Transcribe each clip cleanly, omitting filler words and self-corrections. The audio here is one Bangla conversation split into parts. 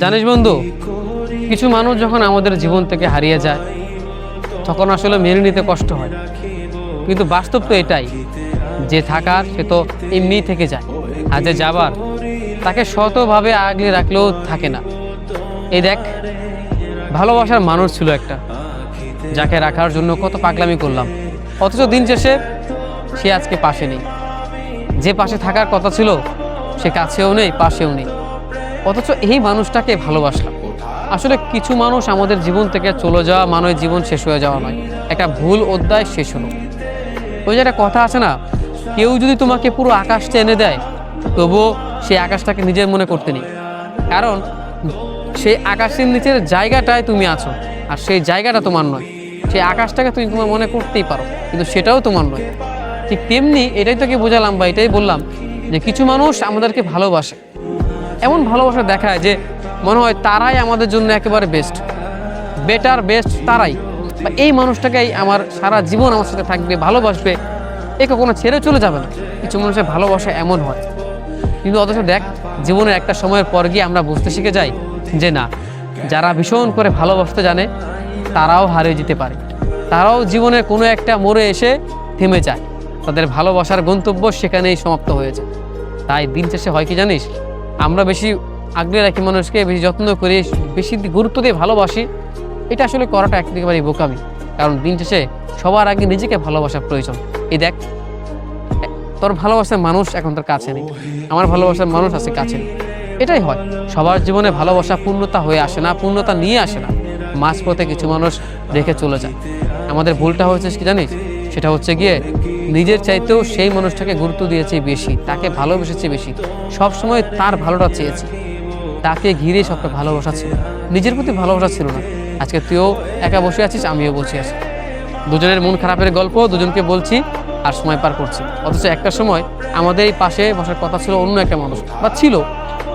জানিস বন্ধু, কিছু মানুষ যখন আমাদের জীবন থেকে হারিয়ে যায় তখন আসলে মেনে নিতে কষ্ট হয়, কিন্তু বাস্তব তো এটাই যে থাকার সে তো এমনিই থেকে যায়, আর যে যাবার তাকে শতভাবে আগলে রাখলেও থাকে না। এই দেখ, ভালোবাসার মানুষ ছিল একটা, যাকে রাখার জন্য কত পাগলামি করলাম, অথচ দিন শেষে সে আজকে পাশে নেই। যে পাশে থাকার কথা ছিল সে কাছেও নেই, পাশেও নেই, অথচ এই মানুষটাকে ভালোবাসলাম। আসলে কিছু মানুষ আমাদের জীবন থেকে চলে যাওয়া মানে জীবন শেষ হয়ে যাওয়া নয়, একটা ভুল অধ্যায় শেষ হলো। ওই যে একটা কথা আছে না, কেউ যদি তোমাকে পুরো আকাশটা এনে দেয় তবুও সেই আকাশটাকে নিজের মনে করতে নেই, কারণ সেই আকাশের নিচের জায়গাটায় তুমি আছো, আর সেই জায়গাটা তোমার নয়। সেই আকাশটাকে তুমি তোমার মনে করতেই পারো, কিন্তু সেটাও তোমার নয়। ঠিক তেমনি এটাই তোকে বোঝালাম বা এটাই বললাম যে কিছু মানুষ আমাদেরকে ভালোবাসে, এমন ভালোবাসা দেখায় যে মনে হয় তারাই আমাদের জন্য একেবারে বেস্ট, বেটার বেস্ট তারাই, বা এই মানুষটাকেই আমার সারা জীবন আমার সাথে থাকবে, ভালোবাসবে, এ কখনো ছেড়ে চলে যাবে না। কিছু মানুষের ভালোবাসা এমন হয়, কিন্তু অথচ দেখ, জীবনের একটা সময়ের পর গিয়ে আমরা বুঝতে শিখে যাই যে না, যারা ভীষণ করে ভালোবাসতে জানে তারাও হারিয়ে যেতে পারে, তারাও জীবনের কোনো একটা মোড়ে এসে থেমে যায়, তাদের ভালোবাসার গন্তব্য সেখানেই সমাপ্ত হয়ে যায়। তাই দিন শেষে হয় কি জানিস, আমরা বেশি আগলে রাখি মানুষকে, বেশি যত্ন করি, বেশি গুরুত্ব দিয়ে ভালোবাসি, এটা আসলে করাটা একেবারেই বোকামি। কারণ দিন শেষে সবার আগে নিজেকে ভালোবাসার প্রয়োজন। এই দেখ, তোর ভালোবাসার মানুষ এখন তোর কাছে নেই, আমার ভালোবাসার মানুষ আছে কাছে নেই। এটাই হয়, সবার জীবনে ভালোবাসা পূর্ণতা হয়ে আসে না, পূর্ণতা নিয়ে আসে না, মাঝপথে কিছু মানুষ রেখে চলে যায়। আমাদের ভুলটা হয়েছে কি জানিস, সেটা হচ্ছে গিয়ে নিজের চাইতেও সেই মানুষটাকে গুরুত্ব দিয়েছি বেশি, তাকে ভালোবেসেছি বেশি, সবসময় তার ভালোটা চেয়েছি, তাকে ঘিরে সবটা ভালোবাসা ছিল, নিজের প্রতি ভালোবাসা ছিল না। আজকে তুইও একা বসে আছিস, আমিও বসে আছি, দুজনের মন খারাপের গল্প দুজনকে বলছি আর সময় পার করছি, অথচ একটা সময় আমাদের এই পাশে বসার কথা ছিল অন্য একটা মানুষ, বা ছিল,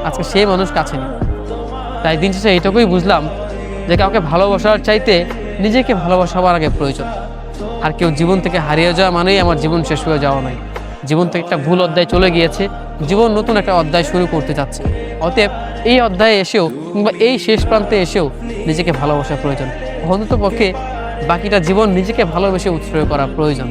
আজকে সেই মানুষ কাছে নেই। তাই দিন শেষে এইটুকুই বুঝলাম যে কাউকে ভালোবাসার চাইতে নিজেকে ভালোবাসা সবার আগে প্রয়োজন। আর কেউ জীবন থেকে হারিয়ে যাওয়া মানেই আমার জীবন শেষ হয়ে যাওয়া নয়, জীবন থেকে একটা ভুল অধ্যায় চলে গিয়েছে, জীবন নতুন একটা অধ্যায় শুরু করতে যাচ্ছে। অতএব এই অধ্যায়ে এসেও কিংবা এই শেষ প্রান্তে এসেও নিজেকে ভালোবাসা প্রয়োজন, অন্তত পক্ষে বাকিটা জীবন নিজেকে ভালোবেসে উৎসর্গ করা প্রয়োজন।